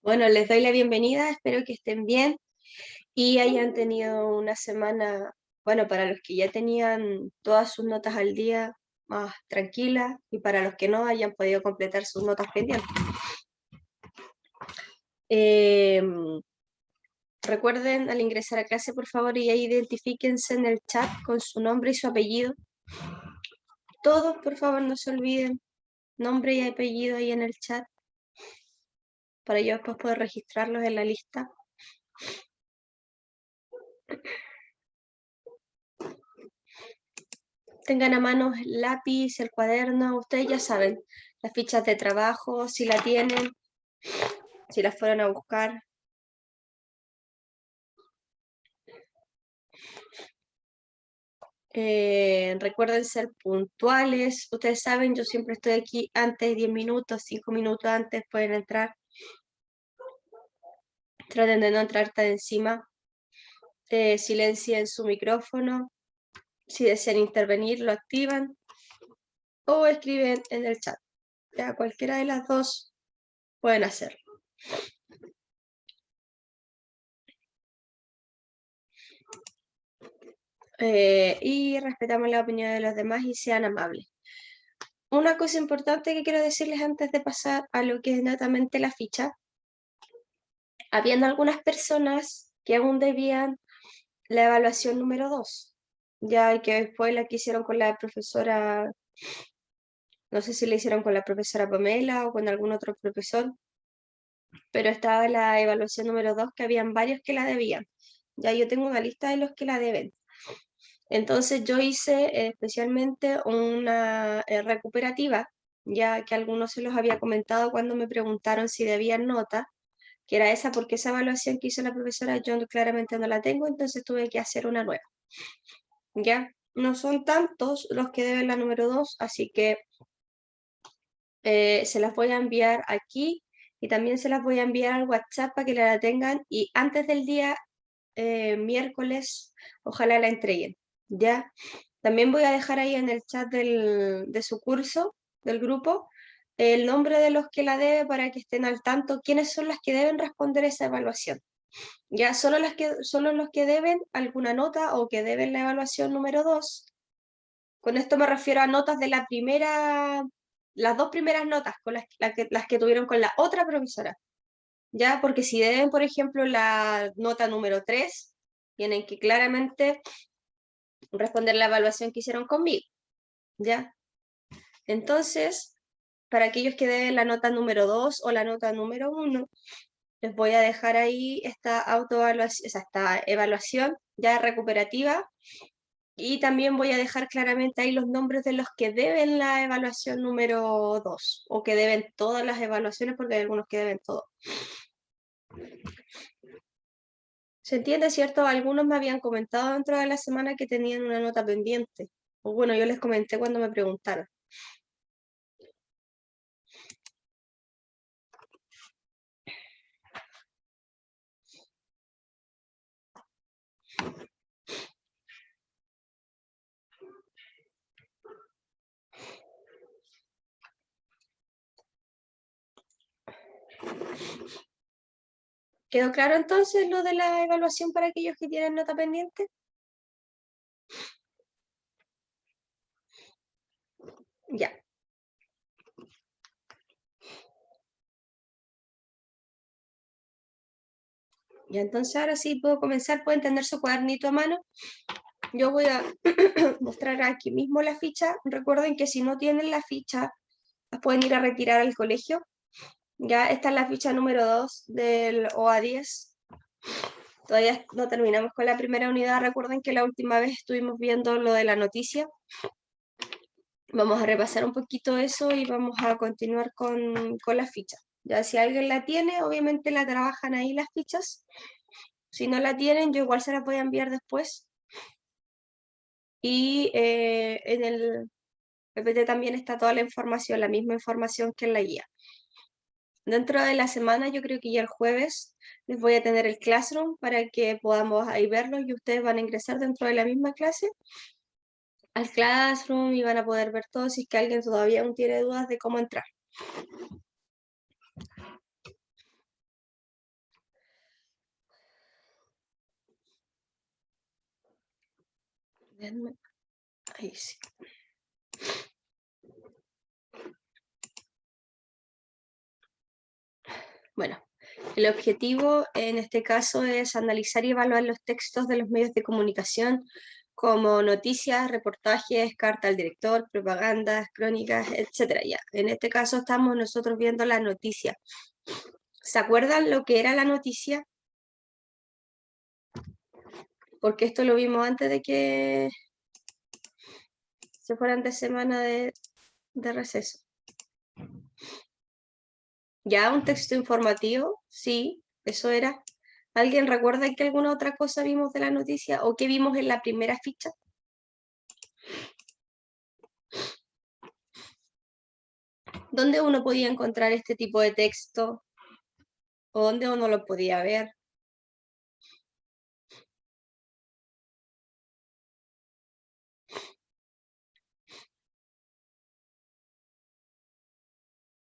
Bueno, les doy la bienvenida, espero que estén bien y hayan tenido una semana, bueno, para los que ya tenían todas sus notas al día, más tranquila, y para los que no hayan podido completar sus notas pendientes. Em, Recuerden al ingresar a clase, por favor, y ahí identifíquense en el chat con su nombre y su apellido. Todos, por favor, no se olviden, nombre y apellido ahí en el chat, para yo después poder registrarlos en la lista. Tengan a mano el lápiz, el cuaderno, ustedes ya saben, las fichas de trabajo, si la tienen, si las fueron a buscar. Recuerden ser puntuales, ustedes saben, yo siempre estoy aquí antes, 10 minutos, 5 minutos antes, pueden entrar. Traten de no entrar tan encima. Silencien su micrófono. Si desean intervenir, lo activan o escriben en el chat. Ya, cualquiera de las dos pueden hacerlo. Y respetamos la opinión de los demás y sean amables. Una cosa importante que quiero decirles antes de pasar a lo que es netamente la ficha, habían algunas personas que aún debían la evaluación número 2, ya que después la que hicieron con la profesora, no sé si la hicieron con la profesora Pamela o con algún otro profesor, pero estaba la evaluación número 2 que habían varios que la debían. Ya yo tengo una lista de los que la deben. Entonces yo hice especialmente una recuperativa, ya que algunos se los había comentado cuando me preguntaron si debían nota, que era esa porque esa evaluación que hizo la profesora yo claramente no la tengo, entonces tuve que hacer una nueva. Ya no son tantos los que deben la número 2, así que se las voy a enviar aquí y también se las voy a enviar al WhatsApp para que la tengan y antes del día miércoles ojalá la entreguen. ¿Ya? También voy a dejar ahí en el chat de su curso, del grupo, el nombre de los que la debe para que estén al tanto quiénes son las que deben responder esa evaluación. Ya solo los que deben alguna nota o que deben la evaluación número 2. Con esto me refiero a notas de la primera, las dos primeras notas con las que tuvieron con la otra profesora. Ya, porque si deben, por ejemplo, la nota número 3, tienen que claramente responder la evaluación que hicieron conmigo, ¿ya? Entonces, para aquellos que deben la nota número 2 o la nota número 1, les voy a dejar ahí esta autoevaluación, o sea, esta evaluación ya recuperativa y también voy a dejar claramente ahí los nombres de los que deben la evaluación número 2 o que deben todas las evaluaciones porque hay algunos que deben todo. ¿Se entiende, cierto? Algunos me habían comentado dentro de la semana que tenían una nota pendiente. O bueno, yo les comenté cuando me preguntaron. ¿Quedó claro entonces lo de la evaluación para aquellos que tienen nota pendiente? Ya. Ya, entonces ahora sí puedo comenzar, pueden tener su cuadernito a mano. Yo voy a mostrar aquí mismo la ficha. Recuerden que si no tienen la ficha, las pueden ir a retirar al colegio. Ya, esta es la ficha número 2 del OA10. Todavía no terminamos con la primera unidad. Recuerden que la última vez estuvimos viendo lo de la noticia. Vamos a repasar un poquito eso y vamos a continuar con la ficha. Ya si alguien la tiene, obviamente la trabajan ahí las fichas. Si no la tienen, yo igual se las voy a enviar después. Y en el PPT también está toda la información, la misma información que en la guía. Dentro de la semana, yo creo que ya el jueves, les voy a tener el Classroom para que podamos ahí verlo y ustedes van a ingresar dentro de la misma clase al Classroom y van a poder ver todo si es que alguien todavía aún tiene dudas de cómo entrar. Ahí sí. Bueno, el objetivo en este caso es analizar y evaluar los textos de los medios de comunicación como noticias, reportajes, carta al director, propagandas, crónicas, etc. Ya, en este caso estamos nosotros viendo la noticia. ¿Se acuerdan lo que era la noticia? Porque esto lo vimos antes de que se fueran de semana de receso. ¿Ya un texto informativo? Sí, eso era. ¿Alguien recuerda que alguna otra cosa vimos de la noticia o qué vimos en la primera ficha? ¿Dónde uno podía encontrar este tipo de texto? ¿O dónde uno lo podía ver?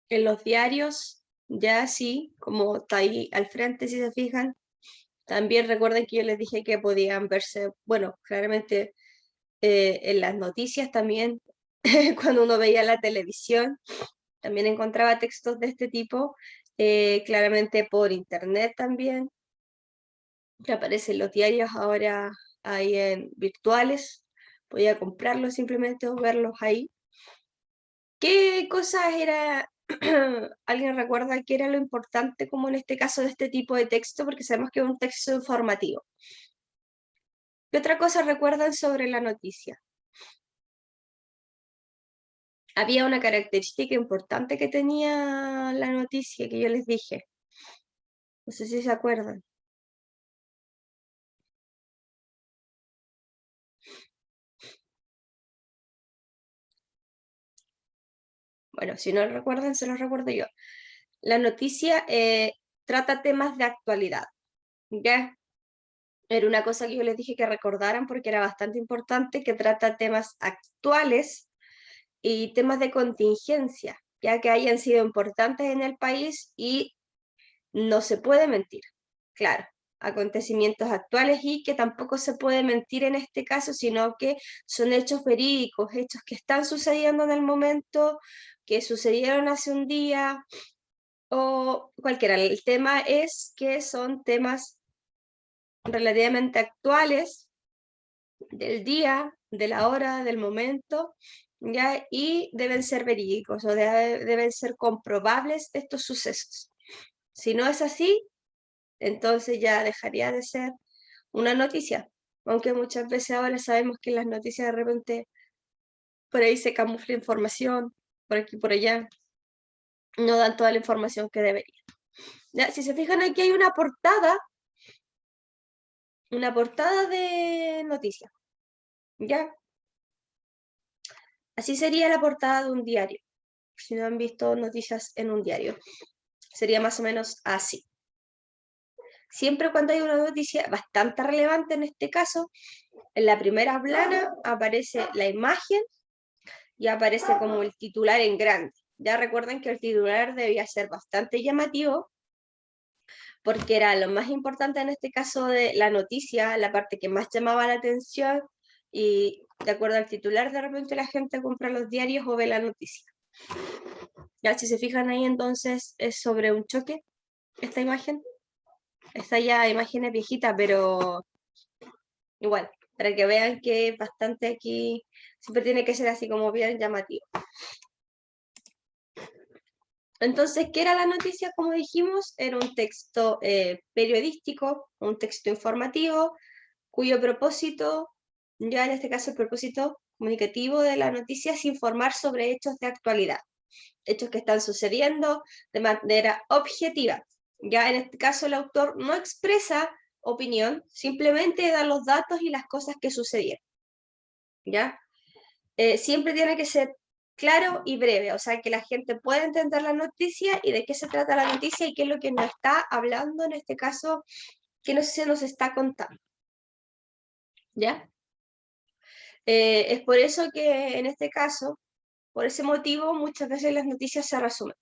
En los diarios, ya sí, como está ahí al frente, si se fijan. También recuerden que yo les dije que podían verse, bueno, claramente en las noticias también, cuando uno veía la televisión, también encontraba textos de este tipo, claramente por internet también, que aparecen los diarios ahora ahí en virtuales, podía comprarlos simplemente o verlos ahí. ¿Qué cosas era, alguien recuerda qué era lo importante como en este caso de este tipo de texto? Porque sabemos que es un texto informativo. ¿Qué otra cosa recuerdan sobre la noticia? Había una característica importante que tenía la noticia que yo les dije. No sé si se acuerdan. Bueno, si no lo recuerdan, se los recuerdo yo. La noticia trata temas de actualidad, ¿ya? Era una cosa que yo les dije que recordaran porque era bastante importante, que trata temas actuales y temas de contingencia, ya que hayan sido importantes en el país y no se puede mentir, claro, acontecimientos actuales y que tampoco se puede mentir en este caso, sino que son hechos verídicos, hechos que están sucediendo en el momento, que sucedieron hace un día o cualquiera. El tema es que son temas relativamente actuales del día, de la hora, del momento, ¿ya? Y deben ser verídicos o deben ser comprobables estos sucesos. Si no es así, entonces ya dejaría de ser una noticia, aunque muchas veces ahora sabemos que en las noticias de repente por ahí se camufla información, por aquí por allá, no dan toda la información que deberían. Ya, si se fijan aquí hay una portada de noticias, ¿ya? Así sería la portada de un diario, si no han visto noticias en un diario. Sería más o menos así. Siempre cuando hay una noticia bastante relevante en este caso, en la primera plana aparece la imagen y aparece como el titular en grande. Ya recuerden que el titular debía ser bastante llamativo porque era lo más importante en este caso de la noticia, la parte que más llamaba la atención y de acuerdo al titular de repente la gente compra los diarios o ve la noticia. Ya si se fijan ahí entonces es sobre un choque esta imagen. Esta ya imagen es viejita, pero igual, para que vean que es bastante aquí, siempre tiene que ser así como bien llamativo. Entonces, ¿qué era la noticia? Como dijimos, era un texto periodístico, un texto informativo, cuyo propósito, ya en este caso el propósito comunicativo de la noticia es informar sobre hechos de actualidad, hechos que están sucediendo de manera objetiva. Ya en este caso el autor no expresa opinión, simplemente da los datos y las cosas que sucedieron. ¿Ya? Siempre tiene que ser claro y breve, o sea, que la gente pueda entender la noticia y de qué se trata la noticia y qué es lo que nos está hablando, en este caso, qué se nos está contando. ¿Ya? Es por eso que en este caso, por ese motivo, muchas veces las noticias se resumen.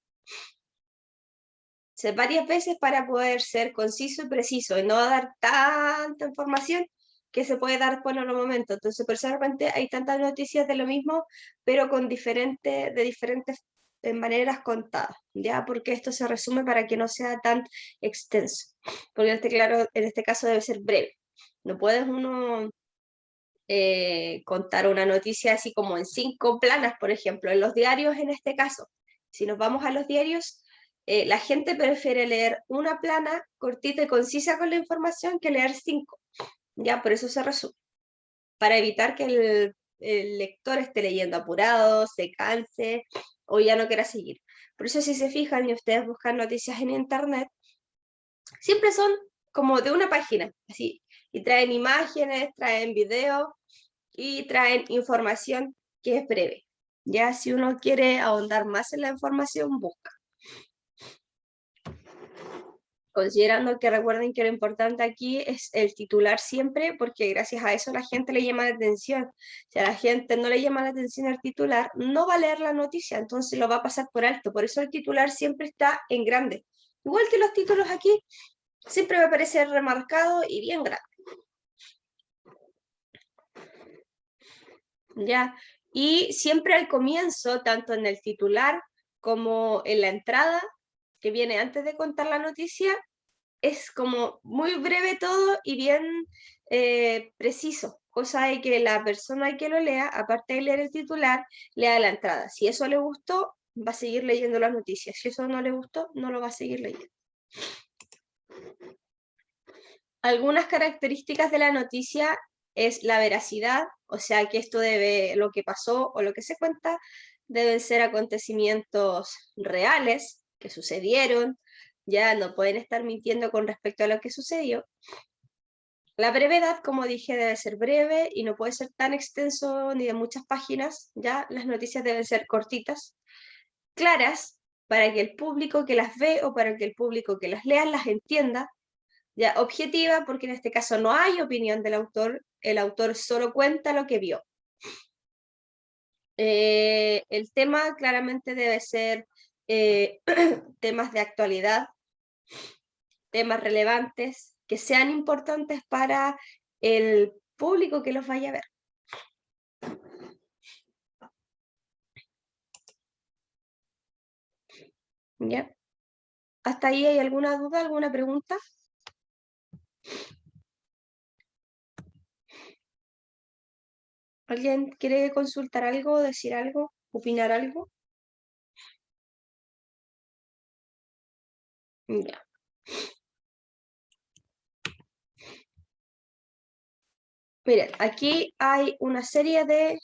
Varias veces para poder ser conciso y preciso y no dar tanta información, que se puede dar por el momento. Entonces, por eso de repente hay tantas noticias de lo mismo, pero con de diferentes maneras contadas, ¿ya? Porque esto se resume para que no sea tan extenso. Porque claro, en este caso debe ser breve. No puedes uno contar una noticia así como en 5 planas, por ejemplo, en los diarios en este caso. Si nos vamos a los diarios, la gente prefiere leer una plana cortita y concisa con la información que leer 5. Ya, por eso se resume. Para evitar que el lector esté leyendo apurado, se canse o ya no quiera seguir. Por eso si se fijan y ustedes buscan noticias en internet, siempre son como de una página, así, y traen imágenes, traen videos y traen información que es breve. Ya si uno quiere ahondar más en la información, busca. Considerando que recuerden que lo importante aquí es el titular siempre, porque gracias a eso la gente le llama la atención. Si a la gente no le llama la atención el titular, no va a leer la noticia, entonces lo va a pasar por alto. Por eso el titular siempre está en grande. Igual que los títulos aquí, siempre va a aparecer remarcado y bien grande. ¿Ya? Y siempre al comienzo, tanto en el titular como en la entrada, que viene antes de contar la noticia, es como muy breve todo y bien preciso, cosa de que la persona que lo lea, aparte de leer el titular, lea la entrada. Si eso le gustó, va a seguir leyendo las noticias. Si eso no le gustó, no lo va a seguir leyendo. Algunas características de la noticia es la veracidad, o sea que esto debe, lo que pasó o lo que se cuenta, deben ser acontecimientos reales que sucedieron, ya no pueden estar mintiendo con respecto a lo que sucedió. La brevedad, como dije, debe ser breve y no puede ser tan extenso ni de muchas páginas, ya las noticias deben ser cortitas, claras, para que el público que las ve o para que el público que las lea las entienda, ya objetiva, porque en este caso no hay opinión del autor, el autor solo cuenta lo que vio. El tema claramente debe ser temas de actualidad, temas relevantes, que sean importantes para el público que los vaya a ver. ¿Ya? ¿Hasta ahí hay alguna duda, alguna pregunta? ¿Alguien quiere consultar algo, decir algo, opinar algo? Ya. Miren, aquí hay una serie de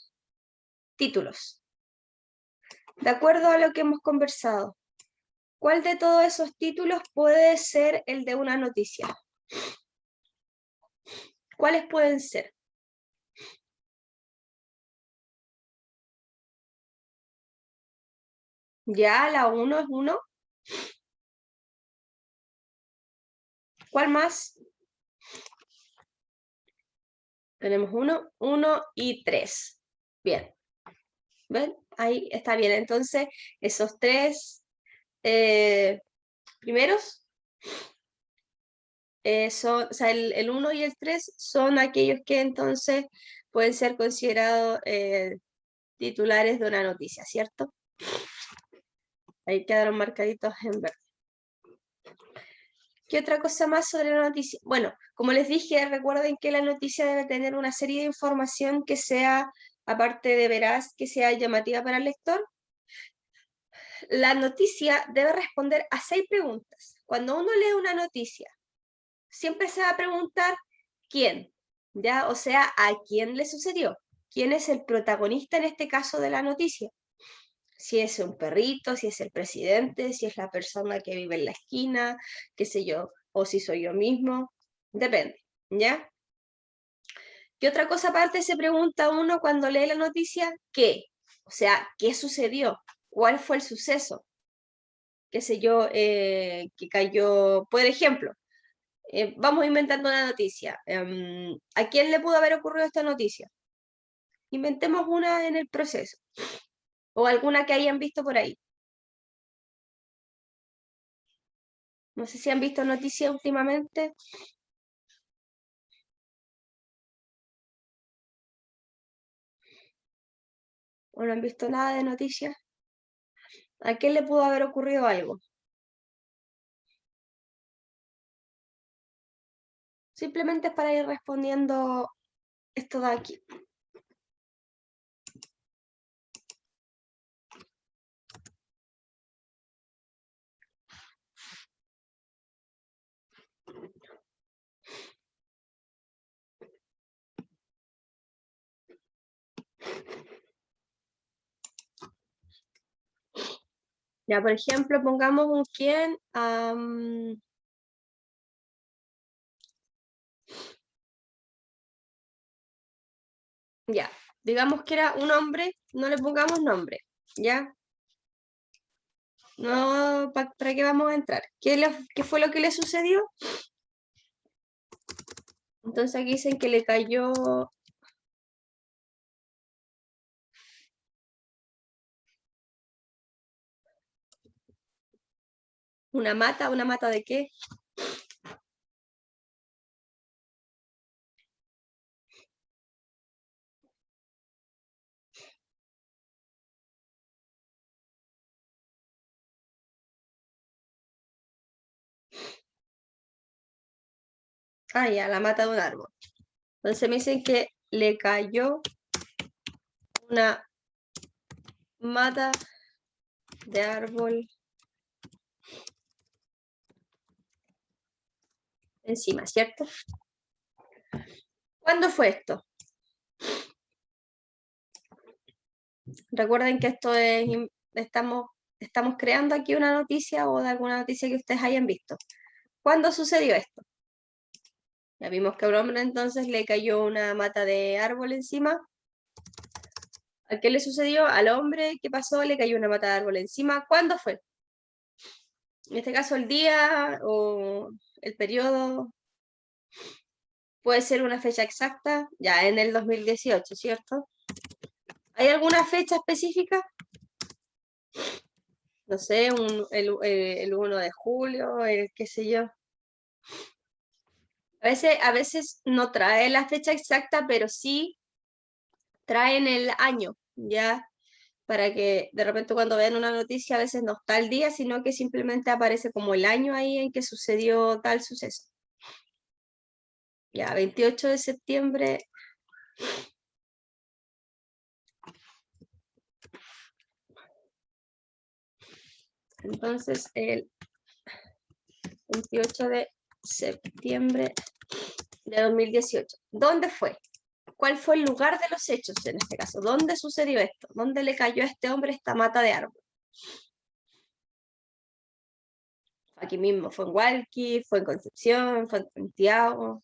títulos. De acuerdo a lo que hemos conversado, ¿cuál de todos esos títulos puede ser el de una noticia? ¿Cuáles pueden ser? Ya, la 1 es 1. ¿Cuál más? Tenemos 1, 1 y 3. Bien. ¿Ven? Ahí está bien. Entonces, esos tres primeros son, o sea, el 1 y el 3 son aquellos que entonces pueden ser considerados titulares de una noticia, ¿cierto? Ahí quedaron marcaditos en verde. ¿Qué otra cosa más sobre la noticia? Bueno, como les dije, recuerden que la noticia debe tener una serie de información que sea, aparte de veraz, que sea llamativa para el lector. La noticia debe responder a 6 preguntas. Cuando uno lee una noticia, siempre se va a preguntar quién, ¿ya? O sea, a quién le sucedió, quién es el protagonista en este caso de la noticia. Si es un perrito, si es el presidente, si es la persona que vive en la esquina, qué sé yo, o si soy yo mismo, depende, ¿ya? ¿Qué otra cosa aparte se pregunta uno cuando lee la noticia? ¿Qué? O sea, ¿qué sucedió? ¿Cuál fue el suceso? Qué sé yo, que cayó, por ejemplo, vamos inventando una noticia. ¿A quién le pudo haber ocurrido esta noticia? Inventemos una en el proceso, o alguna que hayan visto por ahí. No sé si han visto noticias últimamente. ¿O no han visto nada de noticias? ¿A quién le pudo haber ocurrido algo? Simplemente es para ir respondiendo esto de aquí. Ya, por ejemplo, pongamos un quién. Ya, digamos que era un hombre, no le pongamos nombre, ¿ya? No, ¿para qué vamos a entrar? ¿Qué fue lo que le sucedió? Entonces aquí dicen que le cayó ¿una mata de qué? Ah, ya, la mata de un árbol. Entonces me dicen que le cayó una mata de árbol encima, ¿cierto? ¿Cuándo fue esto? Recuerden que esto es, estamos creando aquí una noticia o de alguna noticia que ustedes hayan visto. ¿Cuándo sucedió esto? Ya vimos que a un hombre entonces le cayó una mata de árbol encima. ¿A qué le sucedió? Al hombre, ¿qué pasó? Le cayó una mata de árbol encima. ¿Cuándo fue? En este caso el día o el periodo. Puede ser una fecha exacta, ya en el 2018, ¿cierto? ¿Hay alguna fecha específica? No sé, el 1 de julio, el qué sé yo. A veces no trae la fecha exacta, pero sí traen el año, ¿ya? Para que de repente cuando vean una noticia a veces no está el día, sino que simplemente aparece como el año ahí en que sucedió tal suceso. Ya, 28 de septiembre. Entonces, el 28 de septiembre de 2018. ¿Dónde fue? ¿Cuál fue el lugar de los hechos en este caso? ¿Dónde sucedió esto? ¿Dónde le cayó a este hombre esta mata de árbol? Aquí mismo, fue en Hualqui, fue en Concepción, fue en Santiago.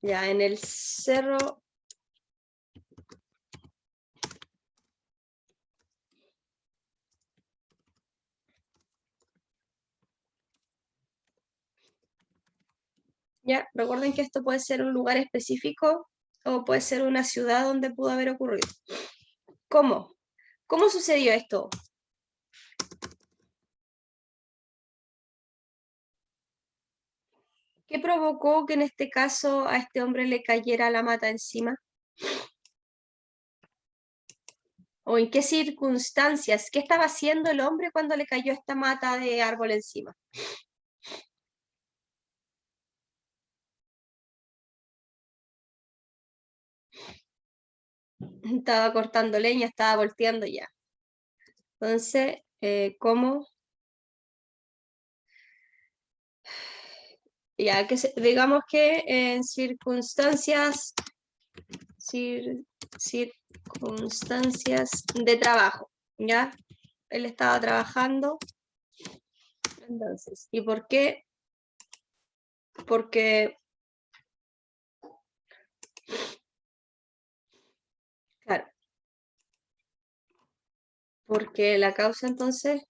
Ya en el cerro. Ya, recuerden que esto puede ser un lugar específico o puede ser una ciudad donde pudo haber ocurrido. ¿Cómo? ¿Cómo sucedió esto? ¿Qué provocó que en este caso a este hombre le cayera la mata encima? ¿O en qué circunstancias? ¿Qué estaba haciendo el hombre cuando le cayó esta mata de árbol encima? Estaba cortando leña, estaba volteando ya. Entonces, ¿cómo? Ya que digamos que en circunstancias de trabajo, ¿ya? Él estaba trabajando, entonces, ¿y por qué? Porque, claro, porque la causa entonces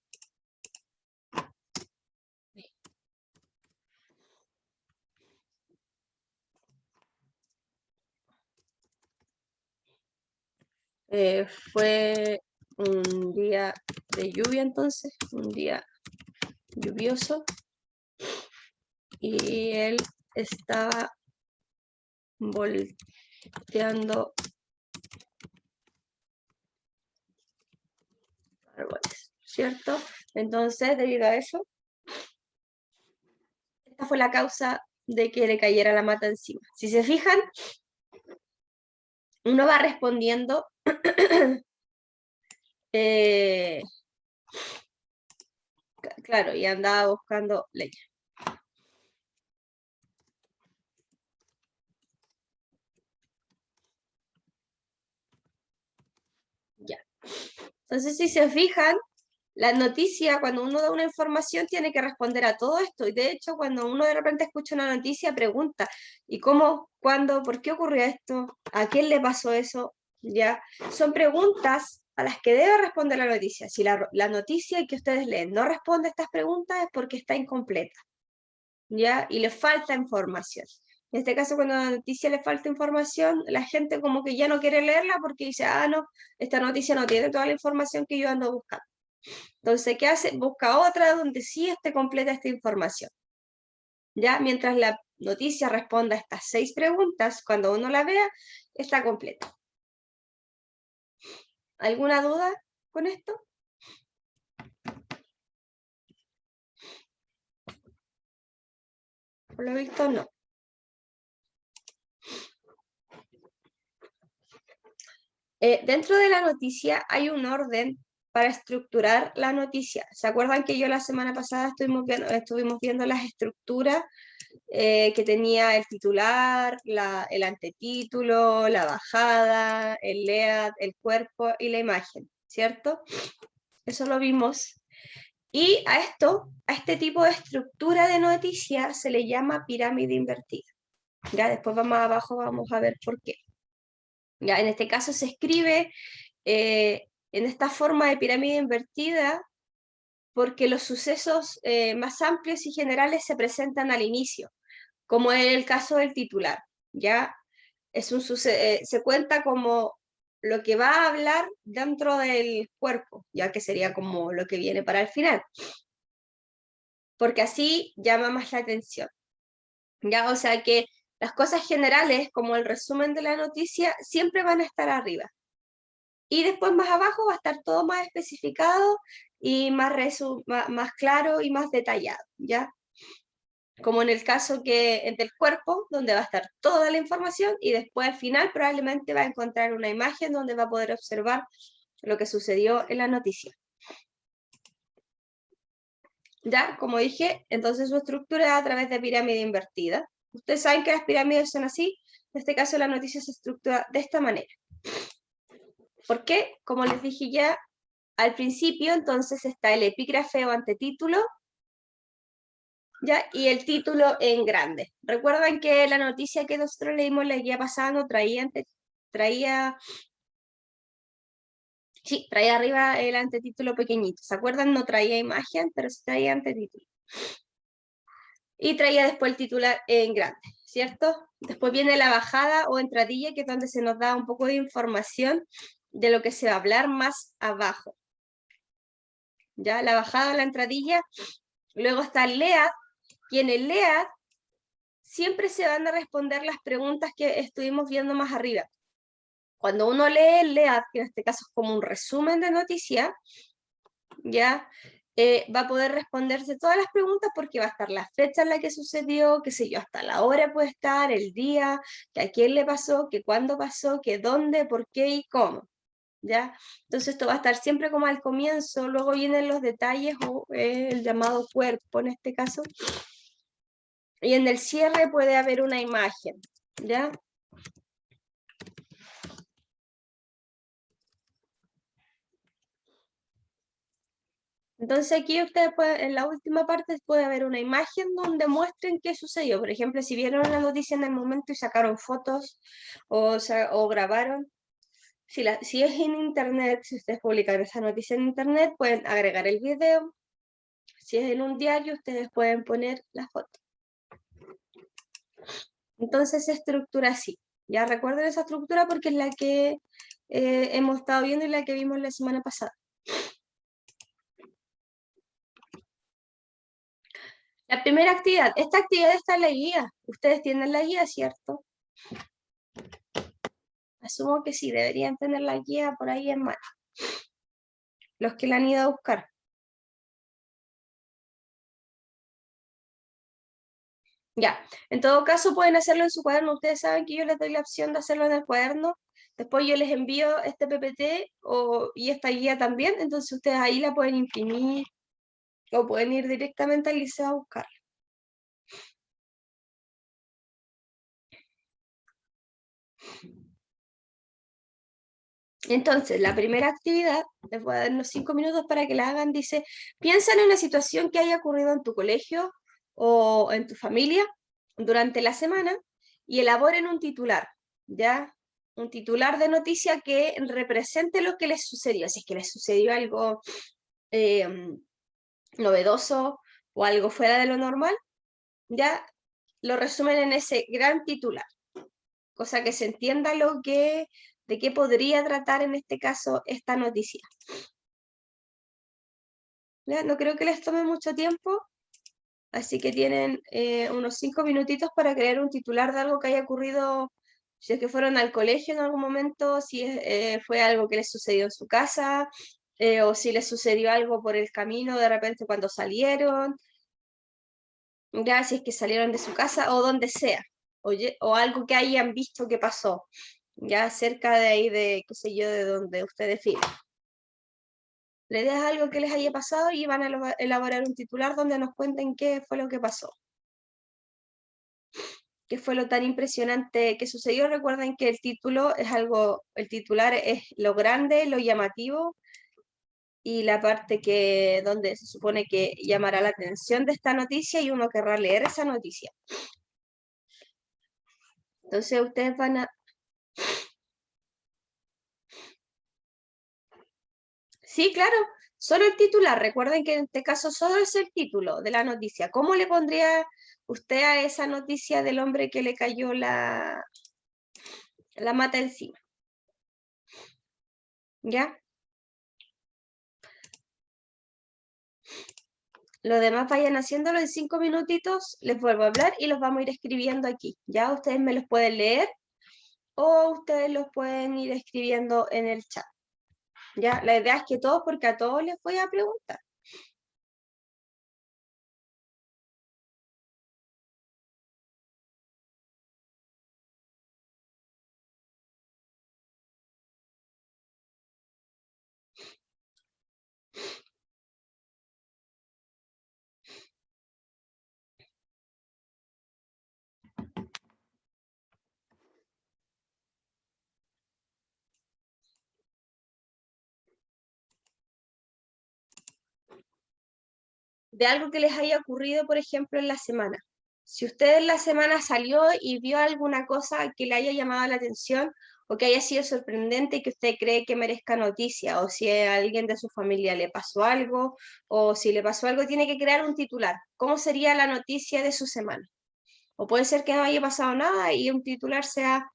fue un día de lluvia entonces, un día lluvioso, y él estaba volteando árboles, ¿cierto? Entonces, debido a eso, esta fue la causa de que le cayera la mata encima. Si se fijan, uno va respondiendo claro, y andaba buscando leña. Ya. Entonces, si se fijan, la noticia, cuando uno da una información, tiene que responder a todo esto. Y de hecho, cuando uno de repente escucha una noticia, pregunta, ¿y cómo, cuándo, por qué ocurrió esto? ¿A quién le pasó eso? ¿Ya? Son preguntas a las que debe responder la noticia. Si la noticia que ustedes leen no responde a estas preguntas es porque está incompleta, ¿ya? Y le falta información. En este caso, cuando a la noticia le falta información, la gente como que ya no quiere leerla porque dice, ah, no, esta noticia no tiene toda la información que yo ando buscando. Entonces, ¿qué hace? Busca otra donde sí esté completa esta información. ¿Ya? Mientras la noticia responda a estas 6 preguntas, cuando uno la vea, está completa. ¿Alguna duda con esto? Por lo visto, no. Dentro de la noticia hay un orden para estructurar la noticia. ¿Se acuerdan que yo la semana pasada estuvimos viendo las estructuras que tenía el titular, el antetítulo, la bajada, el lead, el cuerpo y la imagen, ¿cierto? Eso lo vimos. Y a este tipo de estructura de noticia se le llama pirámide invertida. Ya después más abajo vamos a ver por qué. Ya en este caso se escribe en esta forma de pirámide invertida porque los sucesos más amplios y generales se presentan al inicio, como en el caso del titular, ¿ya? Se cuenta como lo que va a hablar dentro del cuerpo, ya que sería como lo que viene para el final, porque así llama más la atención, ¿ya? O sea que las cosas generales, como el resumen de la noticia, siempre van a estar arriba. Y después más abajo va a estar todo más especificado y más claro y más detallado, ¿ya? Como en el caso del cuerpo, donde va a estar toda la información y después al final probablemente va a encontrar una imagen donde va a poder observar lo que sucedió en la noticia. Ya, como dije, entonces su estructura es a través de pirámide invertida. Ustedes saben que las pirámides son así, en este caso la noticia se estructura de esta manera. ¿Por qué? Como les dije ya al principio, entonces está el epígrafe o antetítulo, ¿ya? Y el título en grande. Recuerden que la noticia que nosotros leímos la guía pasada no traía arriba el antetítulo pequeñito. ¿Se acuerdan? No traía imagen, pero sí traía antetítulo. Y traía después el titular en grande, ¿cierto? Después viene la bajada o entradilla, que es donde se nos da un poco de información de lo que se va a hablar más abajo. ¿Ya? La bajada o la entradilla. Luego está el LEAD, y en el LEAD siempre se van a responder las preguntas que estuvimos viendo más arriba. Cuando uno lee el LEAD, que en este caso es como un resumen de noticia, ¿ya? Va a poder responderse todas las preguntas porque va a estar la fecha en la que sucedió, qué sé yo, hasta la hora puede estar, el día, que a quién le pasó, que cuándo pasó, que dónde, por qué y cómo, ¿ya? Entonces esto va a estar siempre como al comienzo, luego vienen los detalles o el llamado cuerpo en este caso, y en el cierre puede haber una imagen, ¿ya? Entonces aquí ustedes pueden, en la última parte puede haber una imagen donde muestren qué sucedió. Por ejemplo, si vieron la noticia en el momento y sacaron fotos o grabaron, si es en internet, si ustedes publican esa noticia en internet, pueden agregar el video. Si es en un diario, ustedes pueden poner la foto. Entonces se estructura así. Ya recuerden esa estructura porque es la que hemos estado viendo y la que vimos la semana pasada. La primera actividad, esta actividad está en la guía. Ustedes tienen la guía, ¿cierto? Asumo que sí, deberían tener la guía por ahí en mano. Los que la han ido a buscar. Ya, en todo caso pueden hacerlo en su cuaderno. Ustedes saben que yo les doy la opción de hacerlo en el cuaderno. Después yo les envío este PPT y esta guía también. Entonces ustedes ahí la pueden imprimir o pueden ir directamente al liceo a buscarla. Entonces, la primera actividad, les voy a dar unos 5 minutos para que la hagan, dice, piensa en una situación que haya ocurrido en tu colegio o en tu familia durante la semana y elaboren un titular, ¿ya? Un titular de noticia que represente lo que les sucedió. Si es que les sucedió algo eh, novedoso o algo fuera de lo normal, ya lo resumen en ese gran titular, cosa que se entienda de qué podría tratar en este caso esta noticia. ¿Ya? No creo que les tome mucho tiempo, así que tienen unos 5 minutitos para crear un titular de algo que haya ocurrido, si es que fueron al colegio en algún momento, si fue algo que les sucedió en su casa, o si les sucedió algo por el camino de repente cuando salieron, ya si es que salieron de su casa o donde sea, o algo que hayan visto que pasó, ya cerca de ahí de, qué sé yo, de donde ustedes viven. La idea es algo que les haya pasado y van a elaborar un titular donde nos cuenten qué fue lo que pasó. ¿Qué fue lo tan impresionante que sucedió? Recuerden que el título es algo, el titular es lo grande, lo llamativo y la parte que donde se supone que llamará la atención de esta noticia y uno querrá leer esa noticia. Entonces ustedes van a... Sí, claro, solo el titular. Recuerden que en este caso solo es el título de la noticia. ¿Cómo le pondría usted a esa noticia del hombre que le cayó la mata encima? ¿Ya? Lo demás vayan haciéndolo en 5 minutitos, les vuelvo a hablar y los vamos a ir escribiendo aquí. Ya ustedes me los pueden leer o ustedes los pueden ir escribiendo en el chat. Ya, la idea es que todos, porque a todos les voy a preguntar. De algo que les haya ocurrido, por ejemplo, en la semana. Si usted en la semana salió y vio alguna cosa que le haya llamado la atención o que haya sido sorprendente y que usted cree que merezca noticia, o si a alguien de su familia le pasó algo, o si le pasó algo, tiene que crear un titular. ¿Cómo sería la noticia de su semana? O puede ser que no haya pasado nada y un titular sea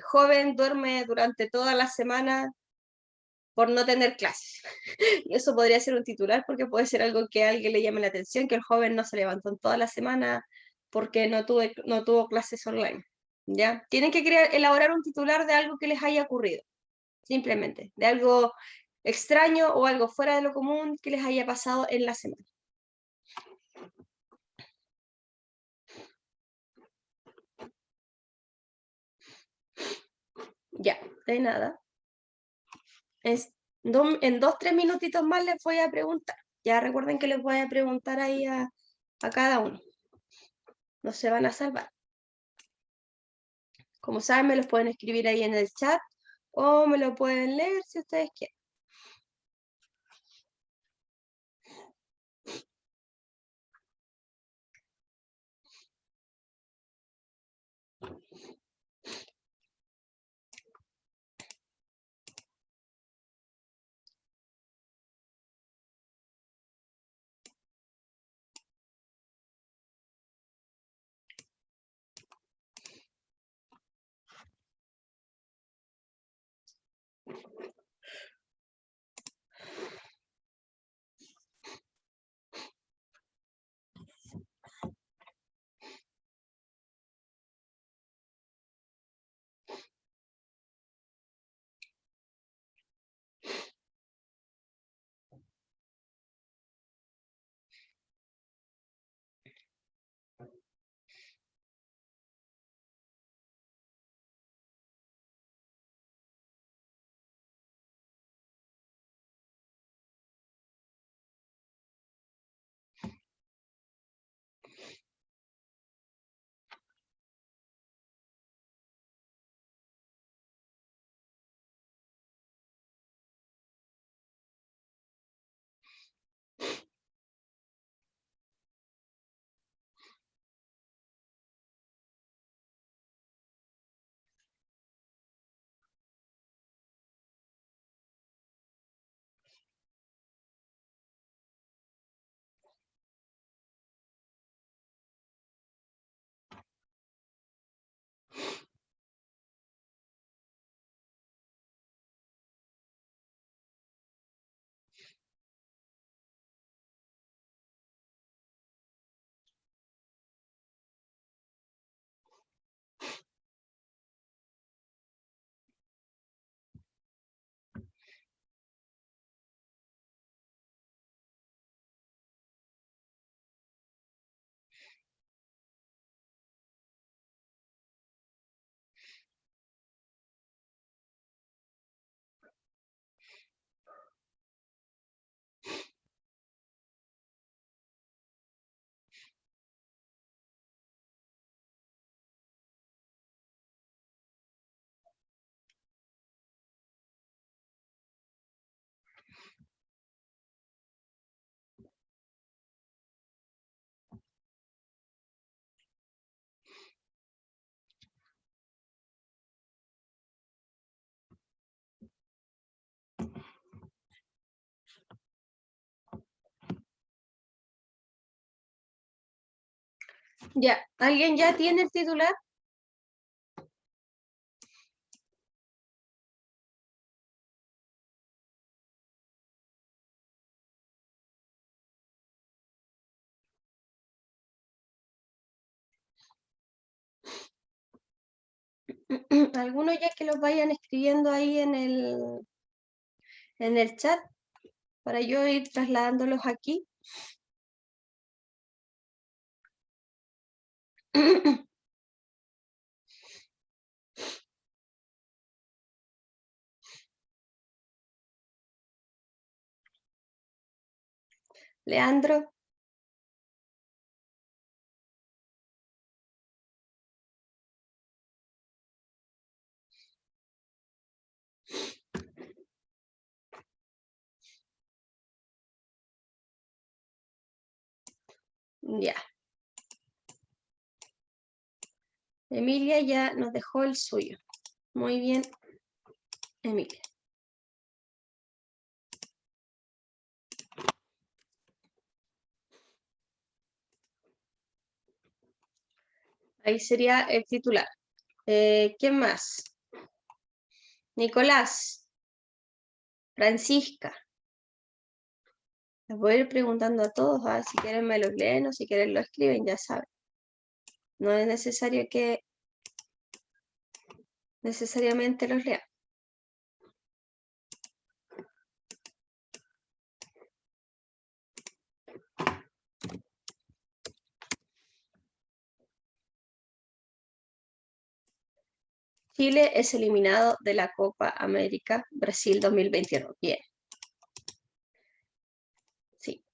joven duerme durante toda la semana por no tener clases. Y eso podría ser un titular porque puede ser algo que a alguien le llame la atención, que el joven no se levantó en toda la semana porque no tuvo clases online. ¿Ya? Tienen que elaborar un titular de algo que les haya ocurrido, simplemente, de algo extraño o algo fuera de lo común que les haya pasado en la semana. Ya, de nada. En 2, 3 minutitos más les voy a preguntar. Ya recuerden que les voy a preguntar ahí a cada uno. No se van a salvar. Como saben, me los pueden escribir ahí en el chat o me lo pueden leer si ustedes quieren. Ya, ¿alguien ya tiene el titular? Algunos ya que los vayan escribiendo ahí en el chat para yo ir trasladándolos aquí. Leandro. Ya. Emilia ya nos dejó el suyo. Muy bien, Emilia. Ahí sería el titular. ¿Quién más? Nicolás. Francisca. Les voy a ir preguntando a todos, si quieren me los leen o si quieren lo escriben, ya saben. No es necesario que necesariamente los lean. Chile es eliminado de la Copa América Brasil 2021. Bien. Sí.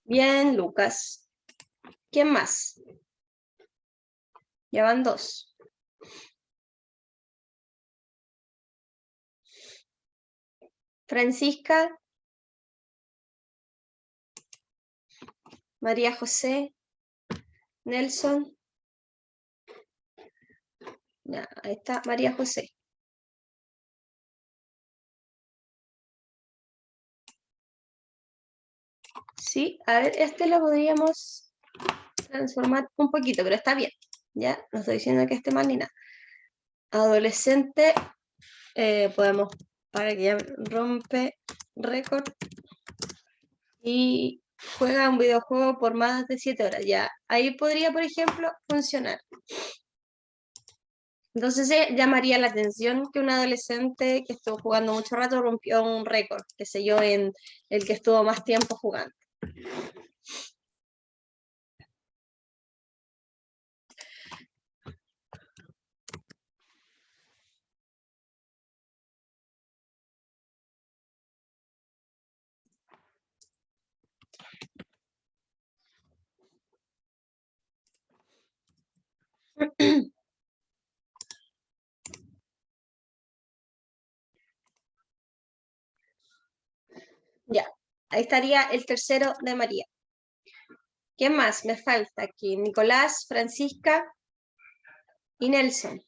Bien, Lucas. ¿Quién más? Ya van 2. Francisca. María José. Nelson. Ya, ahí está María José. Sí, a ver, este lo podríamos transformar un poquito, pero está bien. Ya, no estoy diciendo que esté mal ni nada. Adolescente, podemos, para que ya rompe récord y juega un videojuego por más de 7 horas. Ya, ahí podría, por ejemplo, funcionar. Entonces llamaría la atención que un adolescente que estuvo jugando mucho rato rompió un récord, qué sé yo, en el que estuvo más tiempo jugando. Ya, ahí estaría el tercero de María. ¿Quién más me falta aquí? Nicolás, Francisca y Nelson.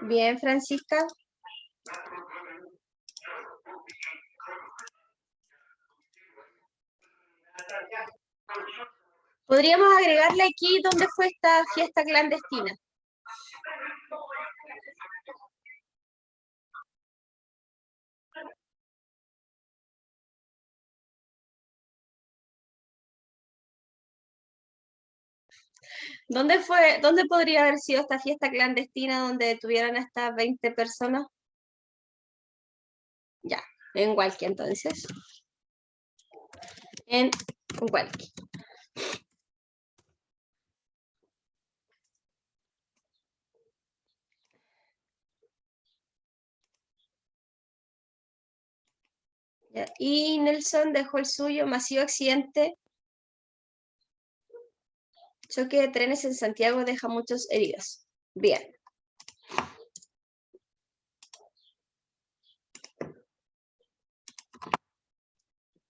Bien, Francisca. Podríamos agregarle aquí dónde fue esta fiesta clandestina. ¿Dónde fue, dónde podría haber sido esta fiesta clandestina donde tuvieran estas 20 personas? Ya, en Hualqui entonces. En Hualqui. Ya, y Nelson dejó el suyo, masivo accidente. Choque de trenes en Santiago deja muchos heridos. Bien.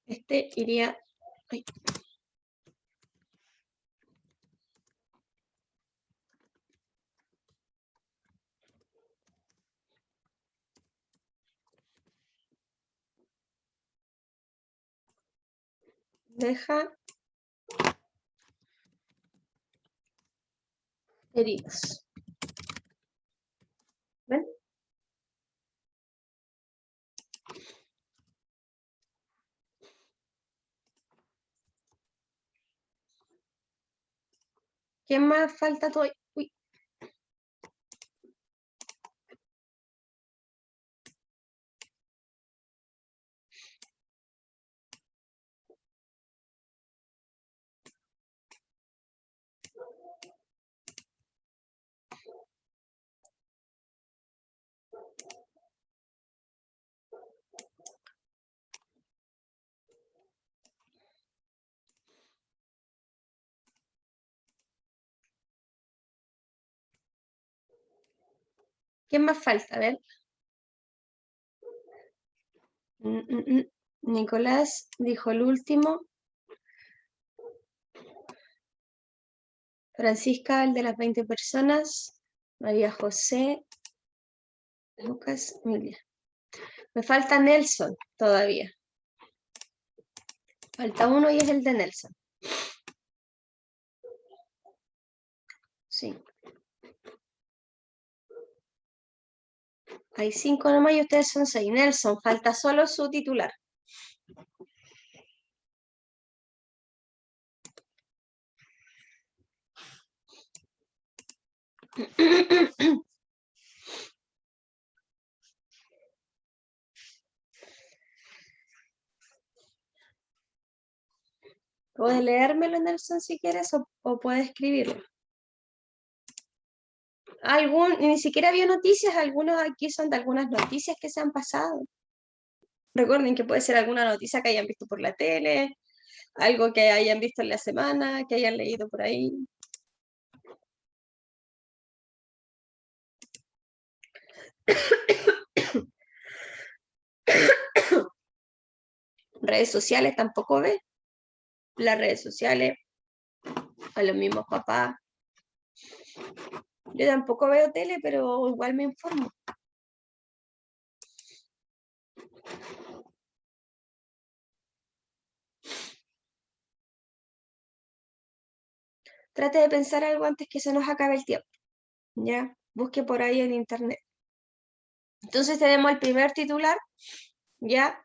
Este iría... Ay. Deja heridos. ¿Ven? ¿Qué más falta todavía? Uy. ¿Qué más falta? A ver. Nicolás dijo el último. Francisca, el de las 20 personas. María José. Lucas, Emilia. Me falta Nelson todavía. Falta uno y es el de Nelson. Sí. Hay 5 nomás y ustedes son 6. Nelson, falta solo su titular. Puedes leérmelo, Nelson, si quieres, o puedes escribirlo. Ni siquiera vio noticias, algunos aquí son de algunas noticias que se han pasado. Recuerden que puede ser alguna noticia que hayan visto por la tele, algo que hayan visto en la semana, que hayan leído por ahí. Redes sociales tampoco ve. Las redes sociales, a los mismos papás. Yo tampoco veo tele, pero igual me informo. Trate de pensar algo antes que se nos acabe el tiempo. ¿Ya? Busque por ahí en internet. Entonces tenemos el primer titular, ¿ya?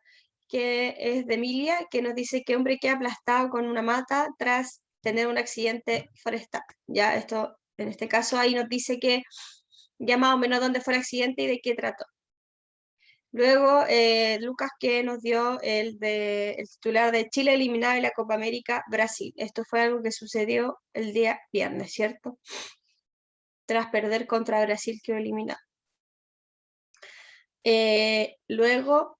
Que es de Emilia, que nos dice que hombre queda aplastado con una mata tras tener un accidente forestal. Ya, esto, en este caso ahí nos dice que ya más o menos dónde fue el accidente y de qué trató. Luego, Lucas que nos dio el titular de Chile eliminado en la Copa América Brasil. Esto fue algo que sucedió el día viernes, ¿cierto? Tras perder contra Brasil quedó eliminado. Luego,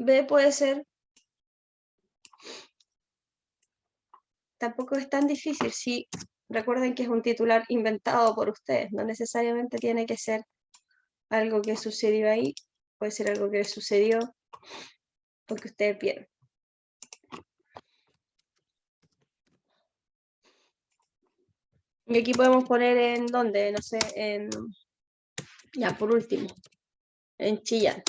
B puede ser, tampoco es tan difícil, si recuerden que es un titular inventado por ustedes, no necesariamente tiene que ser algo que sucedió ahí, puede ser algo que sucedió porque ustedes vieron. Y aquí podemos poner en dónde, no sé, ya por último, en Chillán.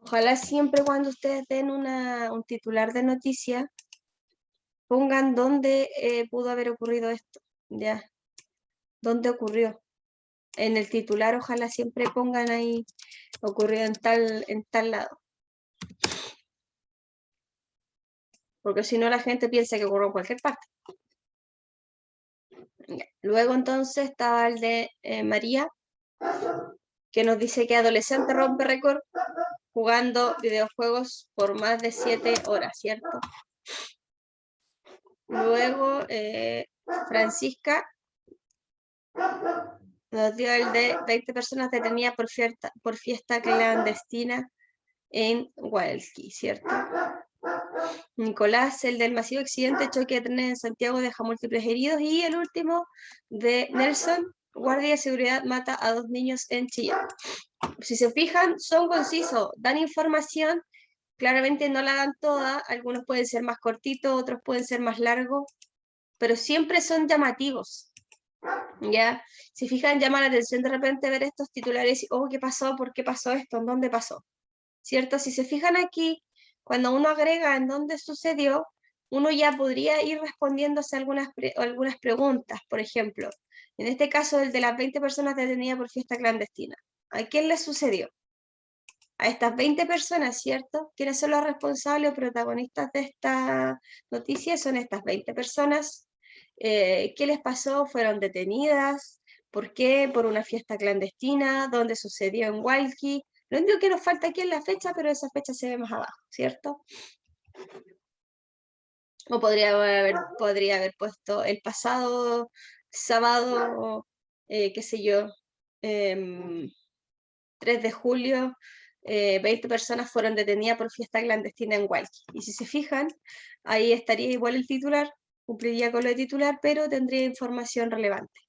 Ojalá siempre cuando ustedes den un titular de noticia, pongan dónde pudo haber ocurrido esto, ¿ya? ¿Dónde ocurrió? En el titular ojalá siempre pongan ahí, ocurrió en tal lado. Porque si no la gente piensa que ocurrió en cualquier parte. Ya. Luego entonces estaba el de María, que nos dice que adolescente rompe récord jugando videojuegos por más de 7 horas, ¿cierto? Luego, Francisca nos dio el de 20 personas detenidas por fiesta clandestina en Hualqui, ¿cierto? Nicolás, el del masivo accidente choque de trenes en Santiago, deja múltiples heridos. Y el último de Nelson, Guardia de seguridad mata a 2 niños en Chillán. Si se fijan, son concisos, dan información, claramente no la dan toda, algunos pueden ser más cortitos, otros pueden ser más largos, pero siempre son llamativos, ¿ya? Si fijan, llama la atención de repente ver estos titulares y, oh, ¿qué pasó? ¿Por qué pasó esto? ¿En dónde pasó? ¿Cierto? Si se fijan aquí, cuando uno agrega en dónde sucedió, uno ya podría ir respondiéndose algunas preguntas, por ejemplo, en este caso el de las 20 personas detenidas por fiesta clandestina. ¿A quién le sucedió? A estas 20 personas, ¿cierto? ¿Quiénes son los responsables o protagonistas de esta noticia? Son estas 20 personas. ¿Qué les pasó? ¿Fueron detenidas? ¿Por qué? ¿Por una fiesta clandestina? ¿Dónde sucedió en Hualqui? Lo único que nos falta aquí es la fecha, pero esa fecha se ve más abajo, ¿cierto? O podría haber puesto el pasado sábado, qué sé yo, 3 de julio, 20 personas fueron detenidas por fiesta clandestina en Hualqui. Y si se fijan, ahí estaría igual el titular, cumpliría con lo de titular, pero tendría información relevante,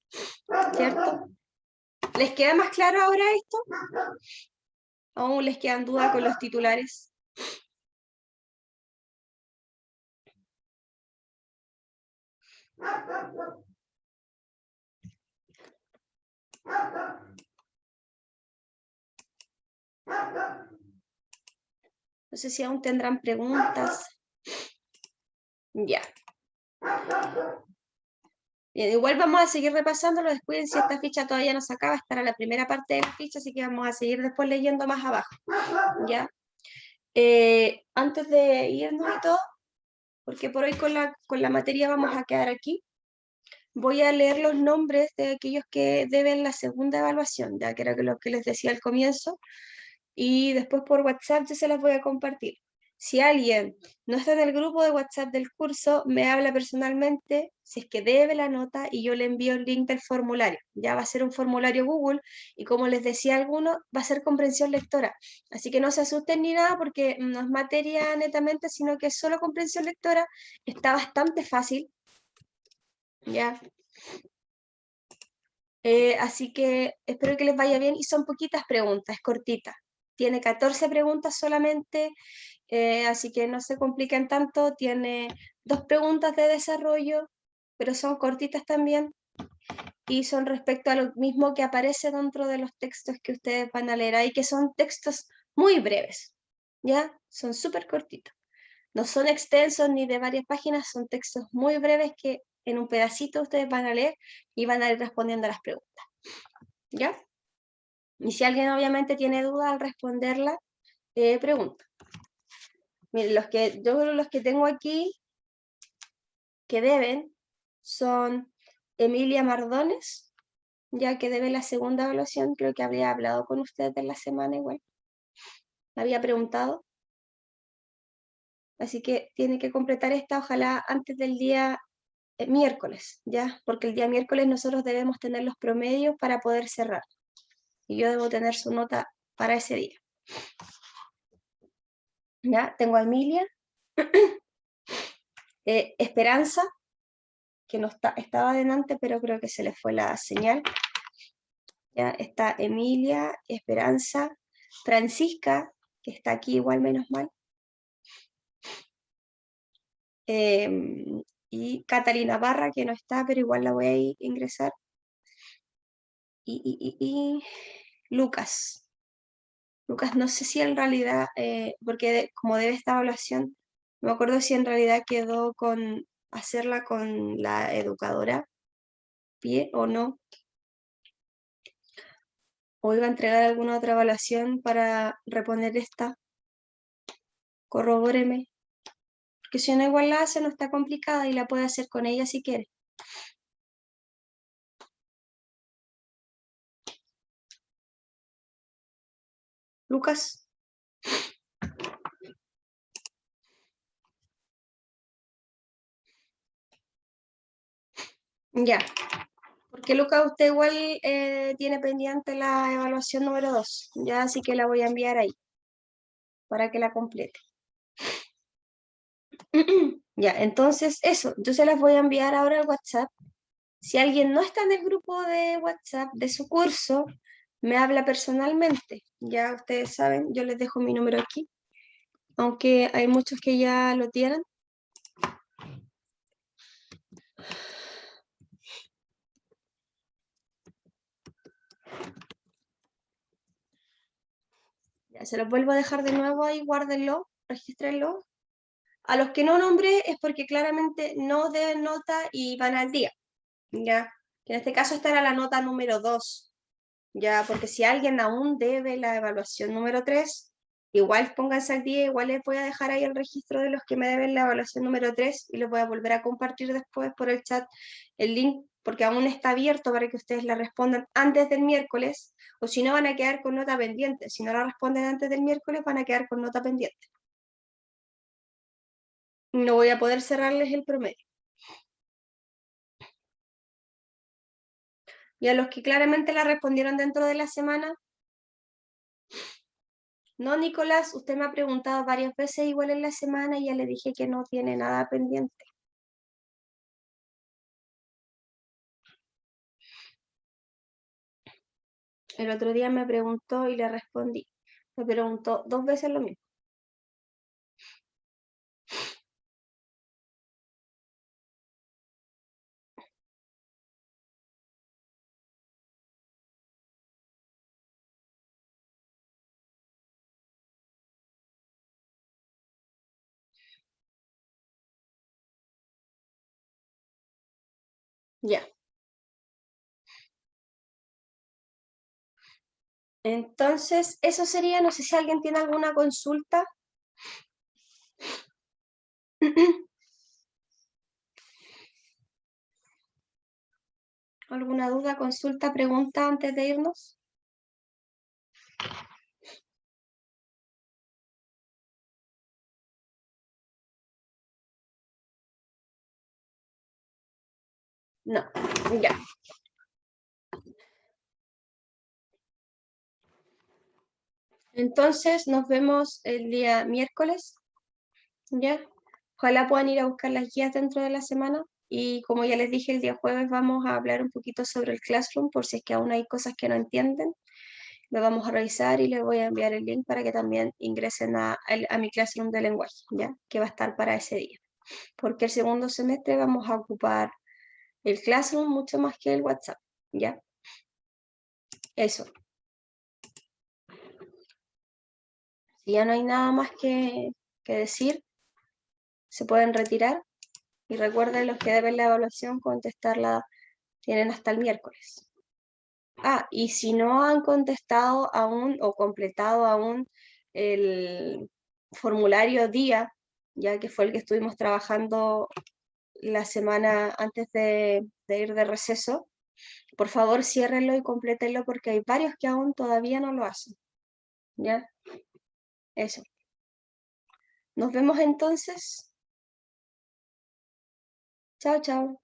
¿cierto? ¿Les queda más claro ahora esto? ¿Aún les quedan dudas con los titulares? No sé si aún tendrán preguntas. Ya. Bien, igual vamos a seguir repasándolo, después si esta ficha todavía no se acaba, estará la primera parte de la ficha, así que vamos a seguir después leyendo más abajo, ¿ya? Antes de irnos y todo, porque por hoy con la materia vamos a quedar aquí, voy a leer los nombres de aquellos que deben la segunda evaluación, ya que era lo que les decía al comienzo, y después por WhatsApp yo se las voy a compartir. Si alguien no está en el grupo de WhatsApp del curso, me habla personalmente si es que debe la nota y yo le envío el link del formulario. Ya va a ser un formulario Google y como les decía a algunos, va a ser comprensión lectora. Así que no se asusten ni nada porque no es materia netamente, sino que es solo comprensión lectora. Está bastante fácil. ¿Ya? Así que espero que les vaya bien y son poquitas preguntas, es cortita. Tiene 14 preguntas solamente, así que no se compliquen tanto. Tiene 2 preguntas de desarrollo, pero son cortitas también y son respecto a lo mismo que aparece dentro de los textos que ustedes van a leer ahí, que son textos muy breves, ¿ya? Son súper cortitos. No son extensos ni de varias páginas, son textos muy breves que en un pedacito ustedes van a leer y van a ir respondiendo a las preguntas, ¿ya? Y si alguien obviamente tiene duda al responderla, pregunta. Miren, los que tengo aquí que deben son Emilia Mardones, ya que debe la segunda evaluación, creo que habría hablado con ustedes en la semana igual, había preguntado. Así que tiene que completar esta, ojalá antes del día miércoles, ¿ya? Porque el día miércoles nosotros debemos tener los promedios para poder cerrar. Y yo debo tener su nota para ese día. ¿Ya? Tengo a Emilia. Esperanza, que no estaba adelante, pero creo que se le fue la señal. Ya está Emilia, Esperanza, Francisca, que está aquí igual menos mal. Y Catalina Barra, que no está, pero igual la voy a ingresar. Y Lucas. Lucas, no sé si en realidad, porque como debe esta evaluación, no me acuerdo si en realidad quedó con hacerla con la educadora pie o no, o iba a entregar alguna otra evaluación para reponer esta. Corrobóreme, porque si no igual la hace, no está complicada y la puede hacer con ella si quiere. Lucas. Ya, porque Lucas, usted igual tiene pendiente la evaluación número 2, ya, así que la voy a enviar ahí para que la complete. Ya, entonces eso, yo se las voy a enviar ahora al WhatsApp Si alguien no está en el grupo de WhatsApp de su curso, me habla personalmente. Ya ustedes saben, yo les dejo mi número aquí, aunque hay muchos que ya lo tienen. Ya, se los vuelvo a dejar de nuevo ahí, guárdenlo, regístrenlo. A los que no nombré es porque claramente no deben nota y van al día, ¿ya? Que en este caso estará la nota número 2, ¿ya? Porque si alguien aún debe la evaluación número 3, igual pónganse al día, igual les voy a dejar ahí el registro de los que me deben la evaluación número 3 y les voy a volver a compartir después por el chat el link, porque aún está abierto para que ustedes la respondan antes del miércoles, o si no van a quedar con nota pendiente. Si no la responden antes del miércoles, van a quedar con nota pendiente. No voy a poder cerrarles el promedio. Y a los que claramente la respondieron dentro de la semana, no, Nicolás, usted me ha preguntado varias veces igual en la semana y ya le dije que no tiene nada pendiente. El otro día me preguntó y le respondí. Me preguntó 2 veces lo mismo. Ya. Entonces, eso sería, no sé si alguien tiene alguna consulta. ¿Alguna duda, consulta, pregunta antes de irnos? No, ya. Entonces, nos vemos el día miércoles, ¿ya? Ojalá puedan ir a buscar las guías dentro de la semana. Y como ya les dije, el día jueves vamos a hablar un poquito sobre el Classroom, por si es que aún hay cosas que no entienden. Lo vamos a revisar y les voy a enviar el link para que también ingresen a mi Classroom de lenguaje, ¿ya? Que va a estar para ese día. Porque el segundo semestre vamos a ocupar el Classroom mucho más que el WhatsApp, ¿ya? Eso. Si ya no hay nada más que decir, se pueden retirar. Y recuerden, los que deben la evaluación, contestarla tienen hasta el miércoles. Ah, y si no han contestado aún o completado aún el formulario día, ya que fue el que estuvimos trabajando la semana antes de ir de receso, por favor ciérrenlo y complétenlo porque hay varios que aún todavía no lo hacen. ¿Ya? Eso. Nos vemos entonces. Chao, chao.